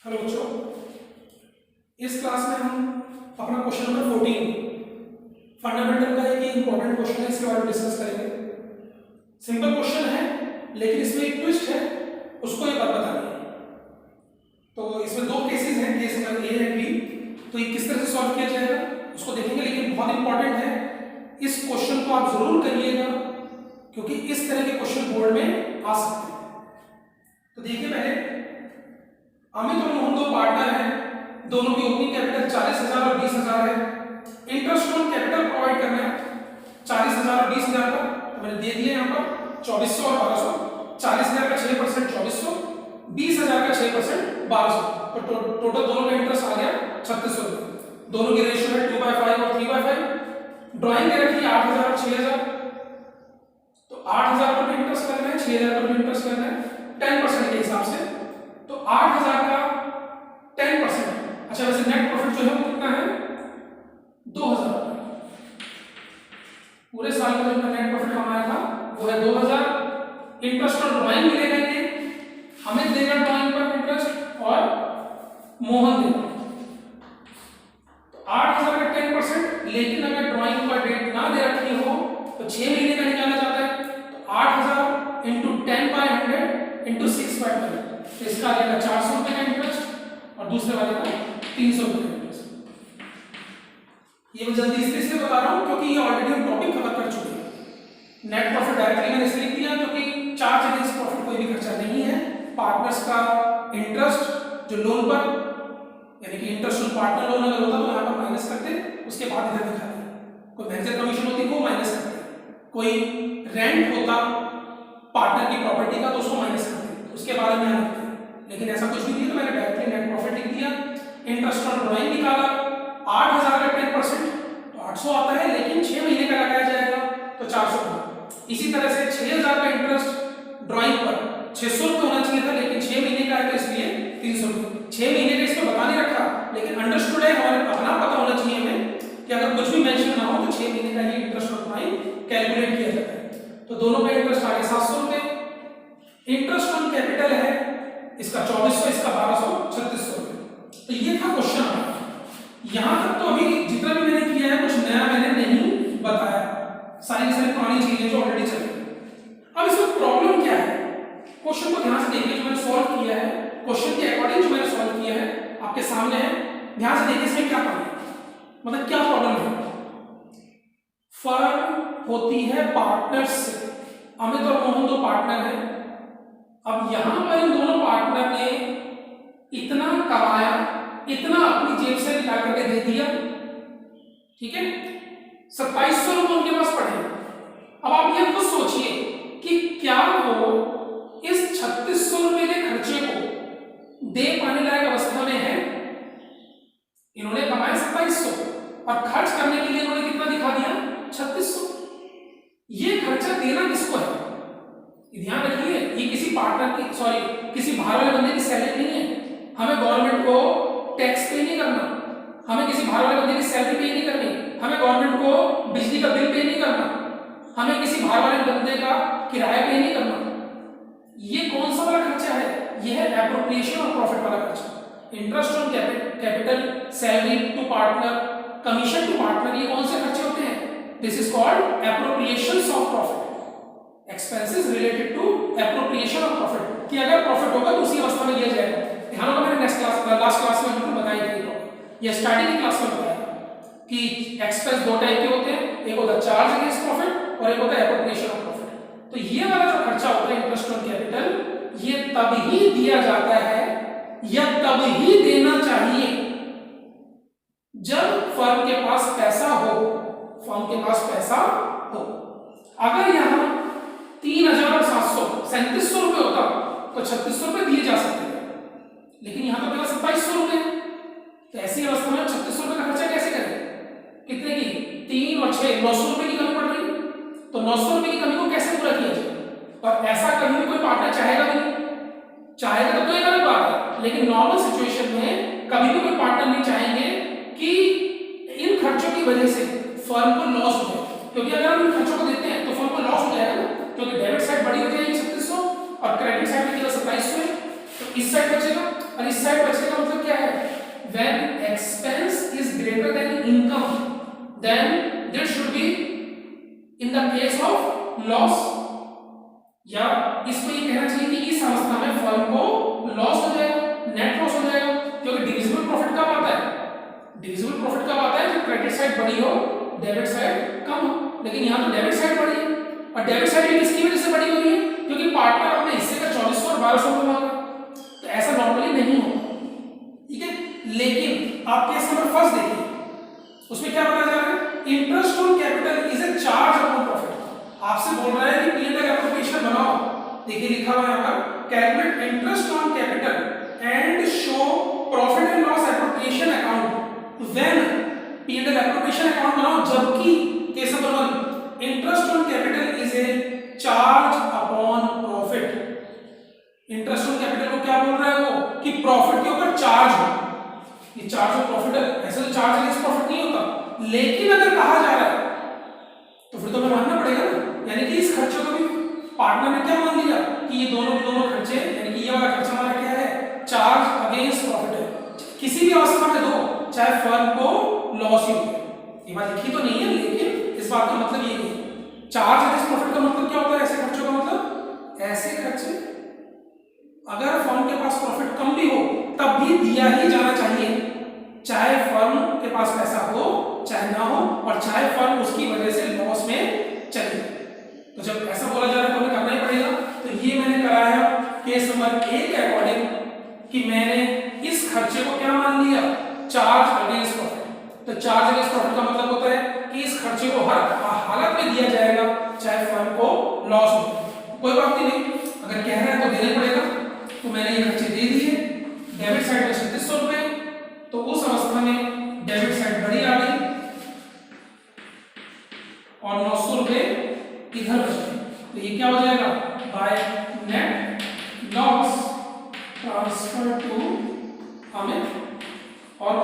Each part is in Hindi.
हेलो बच्चों, इस क्लास में हम अपना क्वेश्चन नंबर 14 फंडामेंटल का एक इंपॉर्टेंट क्वेश्चन है, इसके बारे में डिस्कस करेंगे। सिंपल क्वेश्चन है लेकिन इसमें एक ट्विस्ट है, उसको एक बात बतानी है। तो इसमें दो केसेस हैं, case number A and B. तो ये किस तरह से सॉल्व किया जाएगा उसको देखेंगे, लेकिन बहुत इंपॉर्टेंट है, इस क्वेश्चन को आप जरूर करिएगा क्योंकि इस तरह के क्वेश्चन बोर्ड में आ सकते हैं। तो देखिए, पहले अमित और मोहन दो पार्टनर हैं, दोनों की ओपनिंग कैपिटल 40,000 और 20,000 है। इंटरेस्ट ऑन कैपिटल प्रोवाइड करना है 40,000 और 20,000 का, तो मैंने दे दिया यहाँ पर 2400 और 1200। 40,000 का 6% 2400, 20,000 का 6% 1200, तो टोटल दोनों का इंटरेस्ट आ गया 3600 रुपये। दोनों की रेशियो है 2/5 और 3/5। ड्राइंग दे रखी है 8,000 और 6,000, तो 8,000 पर भी इंटरेस्ट करना है, 6,000 पर भी इंटरेस्ट करना है 10% के हिसाब से। तो 8,000 का 10%, अच्छा वैसे नेट प्रॉफिट जो है वो कितना है 2,000। पूरे साल का जो नेट प्रॉफिट कमाया था वो है 2,000। इंटरेस्ट और ड्राइंग मिलेगा, ये हमें देगा ड्राइंग पर इंटरेस्ट और मोहन देगा। तो 8,000 का 10%, लेकिन अगर ड्राइंग पर डेट ना दे रखी हो तो 6 महीने का निकाला जाता है। तो 8,000 इंटू 10/100 इंटू 6/12, तो इसका आ जाएगा 400 रुपए का इंटरेस्ट और दूसरे वाले का 300 रुपए का इंटरेस्ट। ये मैं जल्दी इसलिए बता रहा हूं क्योंकि ये ऑलरेडी हम टॉपिक कवर कर चुके हैं। नेट प्रॉफिट डायरेक्टली मैंने इसलिए दिया क्योंकि चार्ज अगेंस्ट प्रॉफिट कोई भी खर्चा नहीं है। पार्टनर्स का इंटरेस्ट जो लोन पर, यानी कि इंटरेस्ट ऑन पार्टनर लोन अगर होता तो यहाँ पर माइनस करते, उसके बाद इधर दिखाते। कोई मैनेजर कमीशन होती वो माइनस करते, कोई रेंट होता पार्टनर की प्रॉपर्टी का तो उसको माइनस करते, उसके बारे में यहाँ लिखते। लेकिन ऐसा कुछ भी नहीं है, तो मैंने डायरेक्टली नेट प्रॉफिट लिख दिया। इंटरेस्ट ऑन ड्राइंग निकाला, 8,000 का 10% तो 800 आता है, लेकिन 6 महीने का लगाया जाएगा तो 400 रुपये। इसी तरह से 6,000 का इंटरेस्ट ड्राइंग पर 600 रुपये होना चाहिए था, लेकिन 6 महीने का है तो इसलिए 300 रुपये। 6 महीने का इसमें बता नहीं रखा, लेकिन अंडरस्टूड है, हमें अपना पता होना चाहिए हमें कि अगर कुछ भी मेंशन ना हो तो 6 महीने का ही इंटरेस्ट ऑन ड्राइंग कैलकुलेट किया जाता है। तो दोनों का इंटरेस्ट आ गया 700 रुपये। इंटरेस्ट ऑन कैपिटल है इसका 2400, इसका 1200, 3600 रुपये। तो ये था क्वेश्चन। यहां तक तो अभी जितना भी मैंने किया है कुछ नया मैंने नहीं बताया, सारी की सारी पुरानी चीजें जो ऑलरेडी चल रही है। अब इसमें प्रॉब्लम क्या है, क्वेश्चन को ध्यान से देखिए, जो मैंने सॉल्व किया है क्वेश्चन के अकॉर्डिंग जो मैंने सॉल्व किया है आपके सामने है। ध्यान से देखिए इसमें क्या प्रॉब्लम, मतलब क्या प्रॉब्लम है। फर्म होती है पार्टनर्स से, अमित और मोहन दो पार्टनर हैं। अब यहां पर इन दोनों पार्टनर ने इतना कमाया, इतना अपनी जेब से निकाल करके दे दिया, ठीक है। 2700 रुपये उनके पास पड़े। अब आप ये खुद सोचिए कि क्या वो इस 3600 रुपये के खर्चे को दे पाने लायक अवस्था में है। इन्होंने कमाया 2700 और खर्च करने के लिए इन्होंने कितना दिखा दिया 3600। ये खर्चा देना किसको है, ध्यान रखिए, ये किसी पार्टनर की, सॉरी किसी बाहर वाले बंदे की सैलरी नहीं है। हमें गवर्नमेंट को टैक्स पे नहीं करना, हमें किसी बाहर वाले बंदे की सैलरी पे नहीं करनी, हमें गवर्नमेंट को बिजली का बिल पे नहीं करना, हमें किसी बाहर वाले बंदे का किराया पे नहीं करना। ये कौन सा वाला खर्चा है, ये है एप्रोप्रिएशन और प्रॉफिट वाला खर्चा। Interest on capital, salary to partner, commission to partner, ये कौन से खर्चे होते हैं, this is called appropriation of profit, expenses related to appropriation of profit. कि अगर प्रॉफिट होगा तो उसी अवस्था में लिया जाएगा। ध्यान रखो, मैंने लास्ट क्लास में आपको बताई थी, ये स्टार्टिंग की क्लास में बताया कि एक्सपेंस दो टाइप के होते हैं, एक होता है चार्ज अगेंस्ट प्रॉफिट और एक होता है एप्रोप्रिएशन ऑफ प्रॉफिट। तो ये वाला जो खर्चा होता है इंटरेस्ट ऑन कैपिटल, ये तब ही दिया जाता है या तब ही देना चाहिए जब फर्म के पास पैसा हो, फर्म के पास पैसा हो। अगर यहां 3,700 3700 रुपये होता तो 3600 रुपये दिए जा सकते थे, लेकिन यहां तो केवल 2700 रुपये। तो ऐसी अवस्था में 3600 रुपये का खर्चा कैसे करें, कितने की 3 और 6 900 रुपये की कमी पड़ रही, तो 900 रुपये की कमी को कैसे पूरा किया जाए। और ऐसा कभी भी कोई पार्टनर चाहेगा भी नहीं, चाहेगा तो एक अलग बात है, लेकिन नॉर्मल सिचुएशन में कभी भी कोई पार्टनर नहीं चाहेंगे कि इन खर्चों की वजह से फर्म को लॉस हो जाए, क्योंकि अगर हम इन खर्चों को देते हैं तो फर्म को लॉस हो जाएगा ना, क्योंकि डेबिट साइड बड़ी हो जाएगी 3600 और क्रेडिट साइड में केवल 2700 है, तो इस साइड बचेगा और इस साइड बचने का मतलब क्या है, when expense is greater than income then there should be in the case of loss, या इसको ये कहना चाहिए कि इस अवस्था में फर्म को लॉस हो जाएगा, नेट लॉस हो जाएगा, क्योंकि डिविजिबल प्रॉफिट कब आता है, डिविजिबल प्रॉफिट कब आता है, जब क्रेडिट साइड बड़ी हो डेबिट साइड कम हो। लेकिन यहाँ तो डेबिट साइड बड़ी है, और डेबिट साइड भी किसकी वजह से बड़ी हो रही है, क्योंकि पार्टनर अपने हिस्से का 2400 और 1200 रुपये मांगा, तो ऐसा नॉर्मली नहीं होगा, ठीक है। लेकिन आप केस नंबर फर्स्ट देखिए, उसमें क्या बताया जा रहा है, interest on capital is a charge upon profit. आपसे बोल रहा है कि P&L एप्लीकेशन बनाओ, देखिए लिखा हुआ है यहाँ पर, calculate interest on capital and show profit and loss appropriation account when P&L appropriation account बनाओ, जबकि case number 1 interest on capital is a charge upon profit. Interest on capital को क्या बोल रहा है वो, कि प्रॉफिट के ऊपर चार्ज हो, ये चार्ज ऑफ प्रॉफिट है, ऐसे तो चार्ज अगेंस्ट प्रॉफिट नहीं होता। लेकिन अगर कहा जा रहा है तो फिर तो हमें मानना पड़ेगा ना, यानी कि इस खर्चे को भी पार्टनर ने क्या मान लिया कि ये दोनों खर्चे, यानी कि ये वाला खर्चा हमारा क्या है, चार्ज अगेंस्ट प्रॉफिट है, किसी भी अवस्था में दो, चाहे फर्म को लॉस ही हो। ये बात लिखी तो नहीं है, लेकिन इस बात का मतलब ये है, चार्ज अगेंस्ट प्रॉफिट का मतलब क्या होता है, ऐसे खर्चों का मतलब, ऐसे खर्चे अगर फर्म के पास प्रॉफिट कम भी हो तब भी दिया ही जाना चाहिए, चाहे फर्म के पास पैसा हो चाहे ना हो, और चाहे फर्म उसकी वजह से लॉस में चले। तो जब ऐसा बोला जा रहा है तो हमें करना ही पड़ेगा। तो ये मैंने कराया केस नंबर 1 के अकॉर्डिंग कि मैंने इस खर्चे को क्या मान लिया, चार्ज अगेंस्ट प्रॉफिट। तो चार्ज अगेंस्ट प्रॉफिट का मतलब होता है कि इस खर्चे को हर हालत में दिया जाएगा, चाहे फर्म को लॉस हो। कोई बात नहीं, अगर कह रहा है तो देना पड़ेगा। तो मैंने ये खर्चे दे दिए, डेबिट साइड में 3600 रुपए, तो उस अवस्था में डेबिट साइड बड़ी आ गई और 900 रुपए इधर बच गए। तो ये क्या हो जाएगा, by net loss transfer to Amit और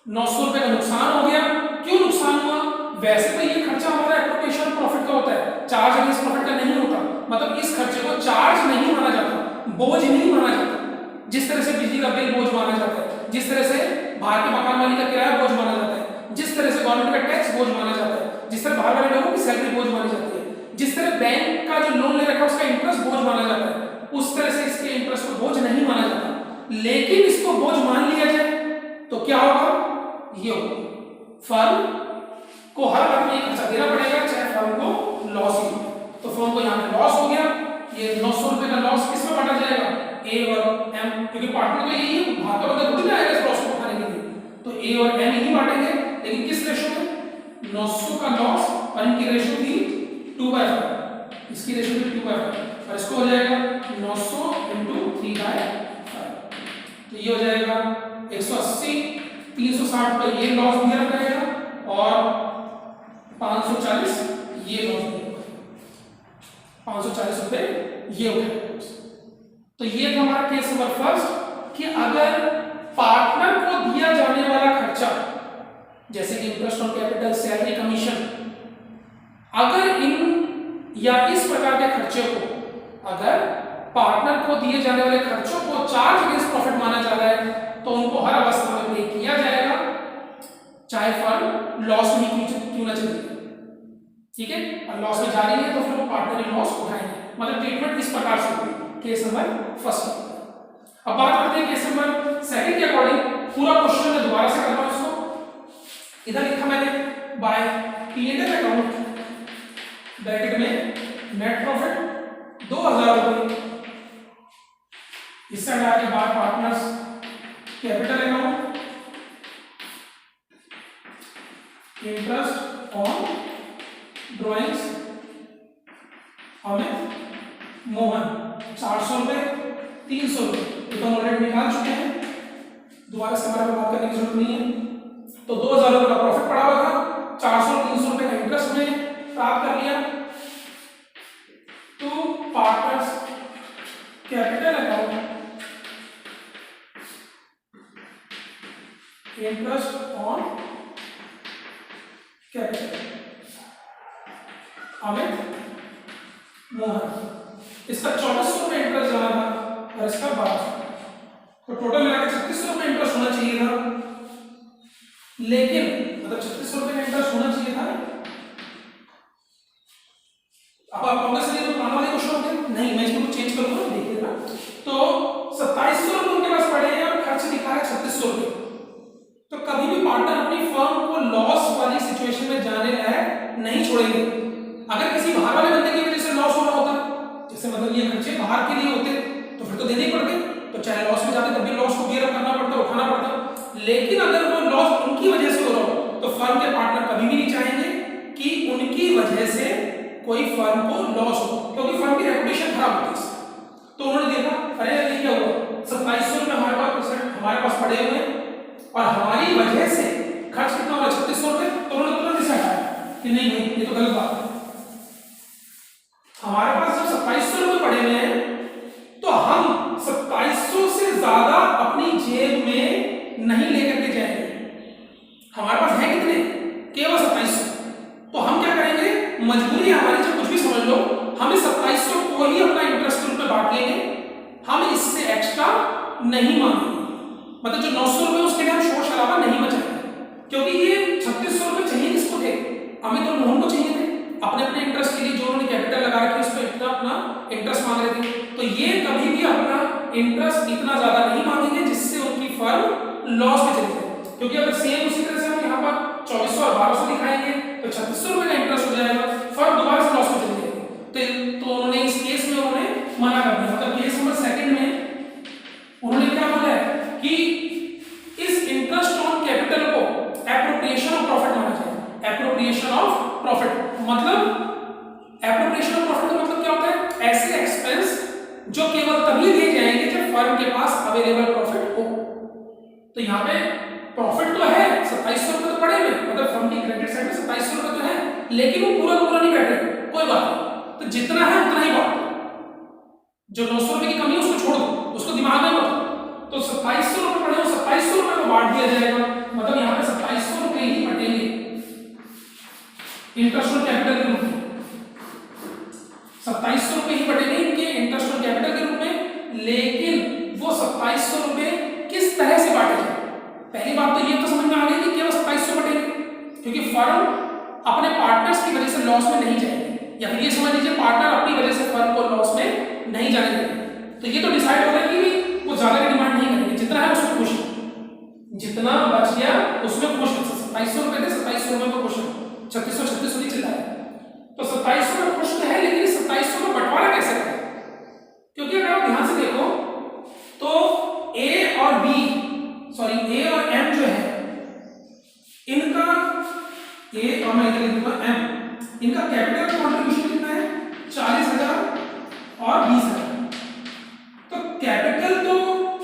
900 रुपए का नुकसान हो गया। क्यों नुकसान हुआ, वैसे तो ये खर्चा हमारा एप्रोप्रिएशन प्रॉफिट का होता है, चार्ज अगेंस्ट प्रॉफिट का नहीं होता। मतलब इस खर्चे को चार्ज नहीं माना जाता, बोझ नहीं माना जाता। जिस तरह से बिजली का बिल बोझ माना जाता है, जिस तरह से बाहर के मकान मालिक का किराया बोझ माना जाता है, जिस तरह से गवर्नमेंट का टैक्स बोझ माना जाता है, जिस तरह बाहर वाले लोगों की सैलरी बोझ मानी जाती है, जिस तरह बैंक का जो लोन ले रखा है उसका इंटरेस्ट बोझ माना जाता है, उस तरह से इसके इंटरेस्ट को बोझ नहीं माना जाता। लेकिन इसको बोझ मान लिया जाए तो क्या होगा, ये होगा, फर्म को हर बार में खर्चा देना पड़ेगा, चाहे फर्म को लॉस ही हो। तो फर्म को यहाँ पे लॉस हो गया, ये 900 रुपए का लॉस किसमें बांटा जाएगा, ए और एम, क्योंकि पार्टनर का यही है, भाग का बंदा थोड़ी ना आएगा इस लॉस को उठाने के लिए, तो ए और एम ही बांटेंगे। लेकिन किस रेशो में, 900 का लॉस और इनकी रेशो थी 2/5, इसकी रेशो थी 2/5, और इसको हो जाएगा 900 × 3/5, तो ये हो जाएगा 180, 360 रुपए ये लॉस दिया रहेगा और 540 ये लॉस दिया, 540 रुपए ये हो गया। तो ये था हमारा केस नंबर फर्स्ट कि अगर पार्टनर को दिया जाने वाला खर्चा जैसे कि interest on capital, salary, commission, अगर इन या इस प्रकार के खर्चे को अगर पार्टनर को दिए जाने वाले खर्चों को चार्ज अगेंस्ट प्रॉफिट माना जा रहा है तो उनको हर अवस्था में पे किया जाएगा, चाहे फर्म लॉस में क्यों ना चले। ठीक है, और लॉस में जा रही है तो फिर वो पार्टनर लॉस उठाएंगे। मतलब ट्रीटमेंट इस प्रकार से होगी केस नंबर फर्स्ट। अब बात करते हैं केस नंबर सेकंड के अकॉर्डिंग। पूरा क्वेश्चन मैं दोबारा से करता हूं इसको। इधर लिखा मैंने बाय P&L अकाउंट ब्रैकेट में नेट प्रॉफिट 2000 रुपए, इस साइड आगे bye partners capital account interest on drawings Amit Mohan 400 रुपए, 300 रुपए, ये तो ऑलरेडी निकाल चुके हैं, दोबारा से हमारे बात करने की जरूरत नहीं है। तो 2000 रुपए का प्रॉफिट पड़ा हुआ था, 400 और 300 रुपए का इंटरेस्ट में प्राप्त कर लिया। तो partners capital account interest on capital Amit Mohan, इसका 2400 रुपए इंटरेस्ट जमा था और इसका 1200। तो टोटल मिला के 3600 रुपये इंटरेस्ट होना चाहिए था, लेकिन मतलब 3600 रुपये का इंटरेस्ट होना चाहिए था। अब आप कहोगे सर ये तो पुराना वाले क्वेश्चन हो गए, नहीं मैं इसको चेंज करूंगा, देखिएगा। तो 2700 रुपये उनके पास पड़े हैं और खर्च दिखा है 3600 रुपये। तो कभी भी पार्टनर अपनी फर्म को लॉस वाली सिचुएशन में जाने लायक नहीं छोड़ेंगे। अगर किसी बाहर वाले बंदे की वजह से लॉस हो रहा होता, जैसे मतलब ये खर्चे बाहर के लिए होते, तो फिर तो देने ही पड़ते, तो चाहे लॉस में जाते तब भी लॉस को बियर अप करना पड़ता, उठाना पड़ता। लेकिन अगर वो लॉस उनकी वजह से हो रहा हो तो फर्म के पार्टनर कभी भी नहीं चाहेंगे कि उनकी वजह से कोई फर्म को लॉस हो, क्योंकि फर्म की रेपुटेशन खराब होती है। तो उन्होंने देखा अरे ये क्या हुआ, 2700 रुपये हमारे पास पड़े हुए और हमारी वजह से खर्च कितना हुआ 3600 रुपये। तो उन्होंने तुरंत इसे हटाया कि नहीं नहीं ये तो गलत बात है, हमारे पास जब 2700 रुपये पड़े हुए हैं तो हम 2700 से ज्यादा अपनी जेब में नहीं लेकर के जाएंगे। हमारे पास है कितने, केवल 2700। तो हम क्या करेंगे, मजबूरी हमारी जो कुछ भी समझ लो, हम इस 2700 को ही अपना इंटरेस्ट के रूप में बांट लेंगे, हम इससे एक्स्ट्रा नहीं मांगेंगे। मतलब जो 900 रुपये उसके लिए हम शोर शराबा नहीं मचाएंगे, क्योंकि ये 3600 रुपये चाहिए किसको थे, अमित और मोहन को चाहिए थे अपने अपने इंटरेस्ट के लिए, जो उन्होंने कैपिटल लगा रखी उस पर इतना अपना इंटरेस्ट मांग रहे थे। तो ये कभी भी अपना इंटरेस्ट इतना ज्यादा नहीं मांगेंगे जिससे उनकी फर्म लॉस में चली जाए, क्योंकि अगर सेम उसी तरह से हम यहाँ पर 2400 और 1200 दिखाएंगे तो 3600 रुपये का इंटरेस्ट हो जाएगा, फर्म दोबारा से लॉस में चली जाएगी। तो उन्होंने इस केस में उन्होंने मना कर दिया। मतलब केस नंबर 2 में उन्होंने क्या बोला है कि इस इंटरेस्ट ऑन कैपिटल को एप्रोप्रिएशन ऑफ प्रॉफिट माना जाए। एप्रोप्रिएशन ऑफ प्रॉफिट मतलब एप्रोप्रिएशन ऑफ प्रॉफिट का मतलब क्या होता है, ऐसे एक्सपेंस जो केवल तभी दिए जाएंगे जब फर्म के पास अवेलेबल प्रॉफिट हो। तो यहाँ पे प्रॉफिट तो है 2700 रुपये तो पड़े हुए, मतलब फर्म की क्रेडिट साइड में 2700 रुपये तो है, लेकिन वो पूरा पूरा नहीं बैठे, कोई बात नहीं, तो जितना है उतना ही बांटो, जो 900 रुपये की कमी है उसको छोड़ दो, उसको दिमाग में मत। तो 2700 रुपये पड़े, 2700 रुपये को बांट दिया जाएगा, मतलब यहाँ पे 2700 रुपये ही बटेंगे इंटरेस्ट ऑन कैपिटल के रूप में। 2700 रुपये ही बटेंगे इनके इंटरेस्ट ऑन कैपिटल के रूप में, लेकिन वो 2700 रुपये किस तरह से बांटे जाए। पहली बात तो ये तो समझ में आ गई कि केवल 2700 बटेंगे, क्योंकि फर्म अपने पार्टनर्स की वजह से लॉस में नहीं जाएगी, या फिर ये समझ लीजिए पार्टनर अपनी वजह से फर्म को लॉस में नहीं जाने देंगे। तो ये तो डिसाइड हो गया कि वो ज्यादा की डिमांड नहीं करेंगे, जितना है उसमें खुश, जितना बच गया उसमें खुश। 2700 रुपये थे, 2700 रुपये में खुश हो, 3600 नहीं चिल्ला है। तो 2700 में खुश है, लेकिन 2700 में बंटवारा कैसे करें, क्योंकि अगर आप ध्यान से देखो तो ए और एम जो है इनका, ए और मैं इधर लिख दूंगा एम, इनका कैपिटल कंट्रीब्यूशन कितना है 40,000 और 20,000। तो कैपिटल तो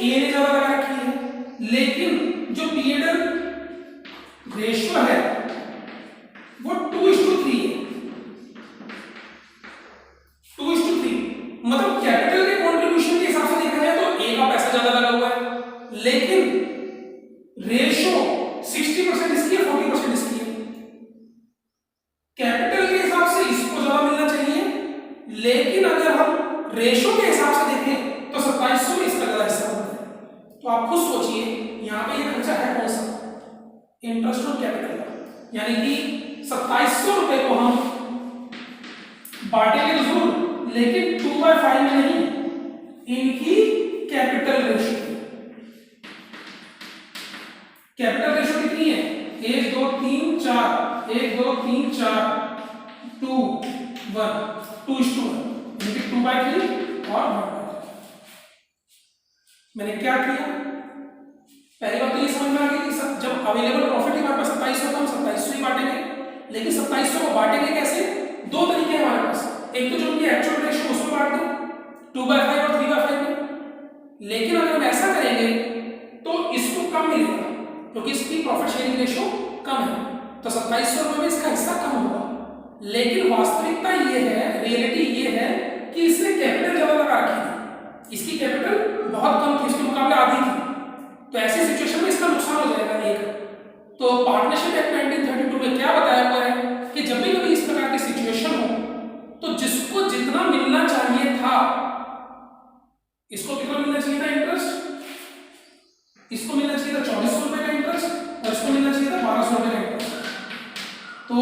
ए ने ज्यादा लगा रखी है, लेकिन जो पीएडल रेशियो है वो 2:3 है। 2:3 मतलब कैपिटल के कंट्रीब्यूशन के हिसाब से देखा जाए तो ए का पैसा ज्यादा लगा हुआ है, लेकिन रेशियो 60% इसकी है, 40% इसकी है। कैपिटल के हिसाब से इसको ज्यादा मिलना चाहिए, लेकिन अगर हम रेशियो के हिसाब से देखें तो 2700 में इसका ज्यादा हिस्सा होता है। तो आप खुद सोचिए यहाँ पे ये खर्चा है कौन सा, इंटरेस्ट ऑन कैपिटल का, यानी कि 2700 रुपए को हम बांटेंगे तो जरूर, लेकिन 2/5 में नहीं, इनकी कैपिटल रेशियो, कैपिटल रेशियो कितनी है 1 2 3 4, 1 2 3 4 2 1 2:1, यानी 2/3 और 1/3। मैंने क्या किया, पहली बात तो ये समझ में आ गई कि जब अवेलेबल प्रॉफिट हमारे पास 2700 तो हम 2700 ही बांटेंगे, लेकिन 2700 को बांटेंगे कैसे, दो तरीके हैं हमारे पास। एक तो जो उनकी एक्चुअल रेशियो उसमें बांट दें 2/5 और 3/5 में, लेकिन अगर हम ऐसा करेंगे तो इसको कम मिलेगा क्योंकि इसकी प्रॉफिट शेयरिंग रेशियो कम है, तो 2700 रुपये में इसका हिस्सा कम होगा। लेकिन वास्तविकता ये है, रियलिटी ये है कि इसने कैपिटल ज्यादा लगा रखी थी, इसकी कैपिटल बहुत कम थी, उसके मुकाबले आधी थी। तो ऐसी सिचुएशन में इसका नुकसान हो जाएगा एक। तो पार्टनरशिप एक्ट 1932 में क्या बताया हुआ है कि जब भी कभी इस प्रकार की सिचुएशन हो तो जिसको जितना मिलना चाहिए था, इसको कितना मिलना चाहिए था इंटरेस्ट, इसको मिलना चाहिए था 2400 रुपए का इंटरेस्ट और इसको मिलना चाहिए था 1200 रुपए का इंटरेस्ट। तो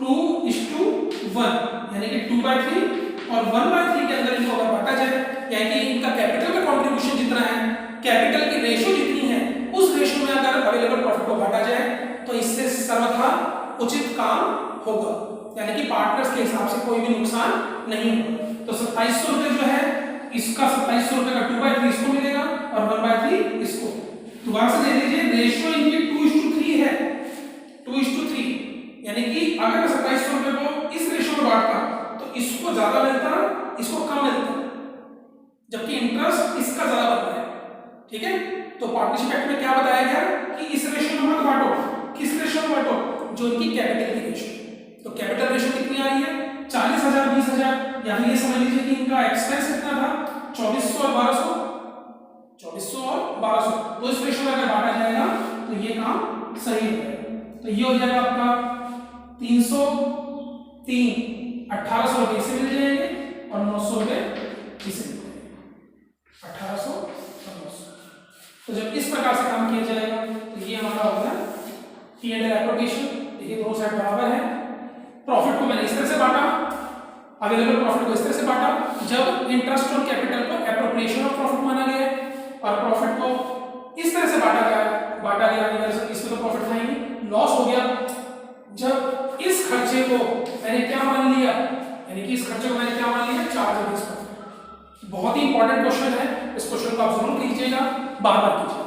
2:1 यानी कि 2/3 और 1/3 के अंदर इनको अगर बांटा जाए, यानी कि इनका कैपिटल का कंट्रीब्यूशन जितना है, कैपिटल की रेशियो जितनी है, उस रेशियो में अगर अवेलेबल प्रॉफिट को बांटा जाए तो इससे सर्वथा उचित काम होगा, यानी कि पार्टनर्स के हिसाब से कोई भी नुकसान नहीं होगा। तो 2700 रुपए जो है इसका 2700 रुपए का 2/3 इसको मिलेगा और 1/3 इसको। दोबारा से देख लीजिए, रेशियो इनकी 2:3 है, 2:3, यानी कि अगर मैं 2700 रुपए को इस रेशियो में बांटता तो इसको ज्यादा मिलता, इसको कम मिलता, जबकि इंटरेस्ट इसका ज्यादा बनता है। ठीक है, तो पार्टनरशिप एक्ट में क्या बताया गया कि इस रेशियो में मत बांटो। किस रेशियो में बांटो? जो इनकी कैपिटल की रेशियो। तो कैपिटल रेशियो कितनी आ रही है? 40,000 20,000, या फिर ये समझ लीजिए कि इनका एक्सपेंस कितना था 2400 और 1200, 2400 और 1200। तो इस रेशियो में अगर बांटा जाएगा तो ये काम सही हो जाएगा। तो ये हो जाएगा आपका 303, 1800 रुपये इसे मिल जाएंगे और 900 रुपये इसे मिल जाएंगे, 1800 और 900। तो जब इस प्रकार से काम किया जाएगा तो ये हमारा हो गया P&L एप्रोप्रिएशन। देखिए दोनों साइड बराबर है। प्रॉफिट को मैंने इस तरह से बांटा, अवेलेबल प्रॉफिट को इस तरह से बांटा जब इंटरेस्ट और कैपिटल को एप्रोप्रिएशन ऑफ प्रॉफिट माना गया, और प्रॉफिट को इस तरह से बांटा गया इसमें तो प्रॉफिट था ही नहीं, लॉस हो गया जब इस खर्चे को मैंने क्या मान लिया, यानी कि इस खर्चे को मैंने क्या मान लिया, चार्ज अगेंस्ट प्रॉफिट। बहुत ही इंपॉर्टेंट क्वेश्चन है, इस क्वेश्चन को आप जरूर कीजिएगा, बार बार कीजिएगा।